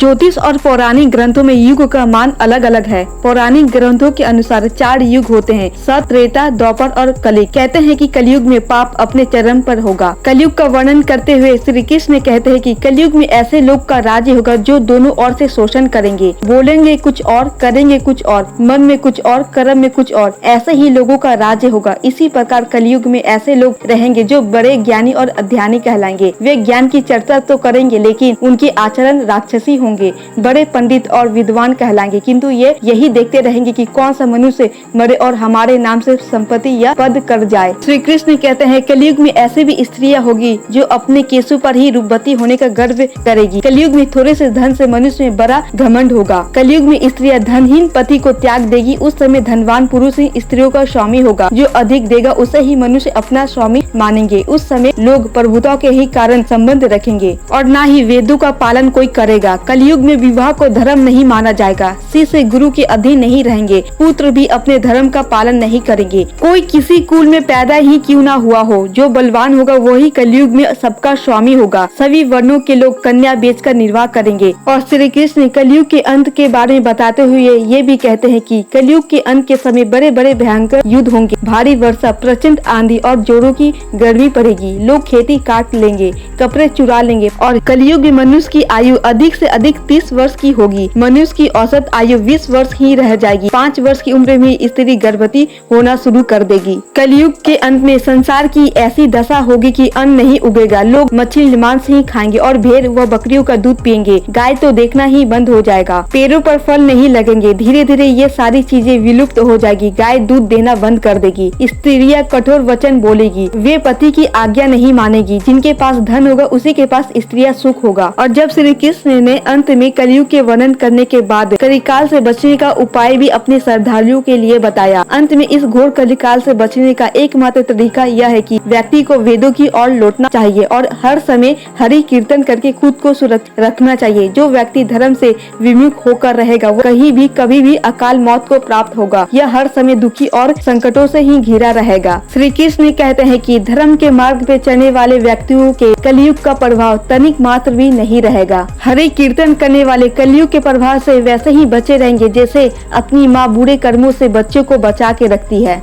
ज्योतिष और पौराणिक ग्रंथों में युग का मान अलग अलग है। पौराणिक ग्रंथों के अनुसार 4 युग होते हैं, सत, त्रेता, द्वापर और कलि। कहते हैं कि कलयुग में पाप अपने चरम पर होगा। कलयुग का वर्णन करते हुए श्री कृष्ण कहते हैं कि कलयुग में ऐसे लोग का राज्य होगा जो दोनों ओर से शोषण करेंगे, बोलेंगे कुछ और, करेंगे कुछ और, मन में कुछ और, कर्म में कुछ और। ऐसे ही लोगों का राज्य होगा। इसी प्रकार कलयुग में ऐसे लोग रहेंगे जो बड़े ज्ञानी और अध्यानी कहलाएंगे। वे ज्ञान की चर्चा तो करेंगे लेकिन उनके आचरण राक्षसी होंगे। बड़े पंडित और विद्वान कहलाएंगे, किंतु ये यही देखते रहेंगे कि कौन सा मनुष्य मरे और हमारे नाम से संपत्ति या पद कर जाए। श्री कृष्ण कहते हैं कलयुग में ऐसे भी स्त्रियां होगी जो अपने केसों पर ही रूपवती होने का गर्व करेगी। कलयुग में थोड़े से धन से मनुष्य में बड़ा घमंड होगा। कलयुग में स्त्रियां धनहीन पति को त्याग देगी। उस समय धनवान पुरुष ही स्त्रियों का स्वामी होगा। जो अधिक देगा उसे ही मनुष्य अपना स्वामी मानेंगे। उस समय लोग प्रभुता के ही कारण संबंध रखेंगे और न ही वेदों का पालन कोई करेगा। कलयुग में विवाह को धर्म नहीं माना जाएगा। शिष्य गुरु के अधीन नहीं रहेंगे। पुत्र भी अपने धर्म का पालन नहीं करेंगे। कोई किसी कुल में पैदा ही क्यों ना हुआ हो, जो बलवान होगा वही कलयुग में सबका स्वामी होगा। सभी वर्णों के लोग कन्या बेचकर निर्वाह करेंगे। और श्री कृष्ण कलयुग के अंत के बारे में बताते हुए ये भी कहते हैं कि कलयुग के अंत के समय बड़े बड़े भयंकर युद्ध होंगे। भारी वर्षा, प्रचंड आंधी और जोरों की गर्मी पड़ेगी। लोग खेती काट लेंगे, कपड़े चुरा लेंगे और कलयुग में मनुष्य की आयु अधिक से अधिक 30 वर्ष की होगी। मनुष्य की औसत आयु 20 वर्ष ही रह जाएगी। 5 वर्ष की उम्र में स्त्री गर्भवती होना शुरू कर देगी। कलयुग के अंत में संसार की ऐसी दशा होगी कि अन्न नहीं उगेगा। लोग मछली मांस ही खाएंगे और भेड़ व बकरियों का दूध पियेंगे। गाय तो देखना ही बंद हो जाएगा। पेड़ों पर फल नहीं लगेंगे। धीरे धीरे ये सारी चीजें विलुप्त हो जाएगी। गाय दूध देना बंद कर देगी। स्त्रियां कठोर वचन बोलेगी। वे पति की आज्ञा नहीं मानेगी। जिनके पास धन होगा उसी के पास स्त्रियां सुख होगा। और जब श्री कृष्ण ने अंत में कलयुग के वर्णन करने के बाद कलिकाल से बचने का उपाय भी अपने श्रद्धालुओं के लिए बताया। अंत में इस घोर कलिकाल से बचने का एकमात्र तरीका यह है कि व्यक्ति को वेदों की ओर लौटना चाहिए और हर समय हरि कीर्तन करके खुद को सुरक्षित रखना चाहिए। जो व्यक्ति धर्म से विमुख होकर रहेगा वो कहीं भी कभी भी अकाल मौत को प्राप्त होगा। यह हर समय दुखी और संकटों से ही घिरा रहेगा। श्री कृष्ण कहते हैं कि धर्म के मार्ग पे चलने वाले व्यक्तियों के कलयुग का प्रभाव तनिक मात्र भी नहीं रहेगा। हरि कीर्तन करने वाले कलयुग के प्रभाव से वैसे ही बचे रहेंगे जैसे अपनी माँ बुरे कर्मों से बच्चों को बचा के रखती है।